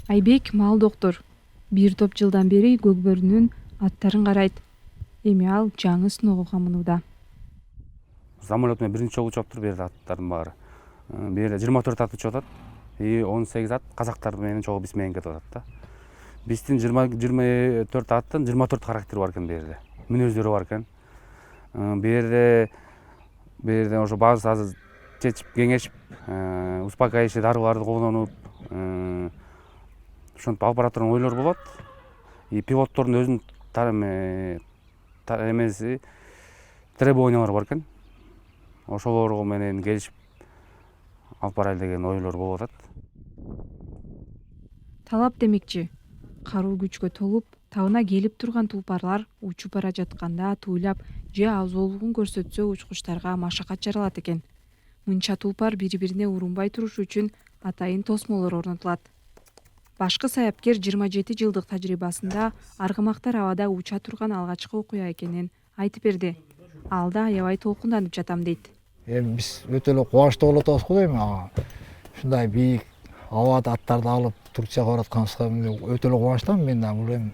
Айбек мал доктор. Бир топ жылдан бери Көкбөрүнүн аттарын карайт. Эми ал жаңы сыноого мынууда. Самолет менен биринчи жолу учуп туруп берди аттардын баары. Бери 24 ат учуп атат. И 18 ат казактар менен чогуу биз менен кетип атат да. Биздин 24 аттын 24 характери бар экен берде. Мүнөздөрү бар экен. Берде ошо баасы азыр чечип кеңешип, успокаивающий дарыларды колдонуп, ошентип алып бара турган ойлор болот. И пилоттордун өзүнүн эмеси требованиялары бар экен. Ошолор менен келишип алып барайлы деген ойлор болуп атат. Талап демекчи, каруу күчкө толуп, табына келип турган тулпарлар учуп бара жатканда туйлап же азоолугун көрсөтсө учкучтарга машакат жаралат экен. Мынча тулпар бири-бирине урунбай турушу үчүн атайын тосмолор орнотулат. Башкы саяпкер 27 жылдык тажрыйбасында аргымактар абада уча турган алгачкы окуя экенин айтып берди. Ал да аябай толкунданып жатам дейт. Эми биз өтө эле кубанычтуу болуп атабыз го эми ушундай бийик абада аттарды алып Турцияга баратканыбызга өтө эле кубанычтамын мен да. Бул эми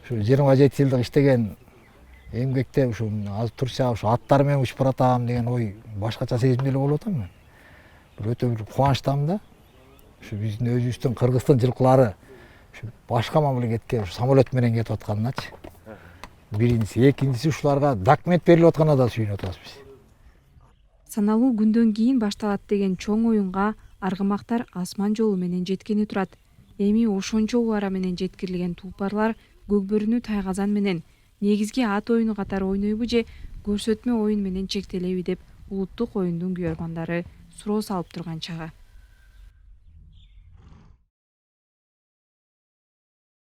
ушу 27 жылдык иштеген эмгекте ушу азыр Турцияга ушу аттар менен учуп баратам деген ой башкача сезимде эле болуп атам мен. Өтө бир кубанычтамын да. Ушу биздин өзүбүздүн Кыргыздын жылкылары ушу башка мамлекетке ушу самолет менен кетип атканыначы. Биринчиси, экинчиси ушуларга документ берилип атканына да сүйүнүп атабыз биз. Саналуу күндөн кийин башталат деген чоң оюнга аргымактар асман жолу менен жеткени турат. Эми ошончо убара менен жеткирилген тулпарлар Көкбөрүнү тайгазан менен негизги ат оюну катары ойнойбу же көрсөтмө оюн менен чектелеби деп улуттук оюндун күйөрмандары суроо салып турган чагы.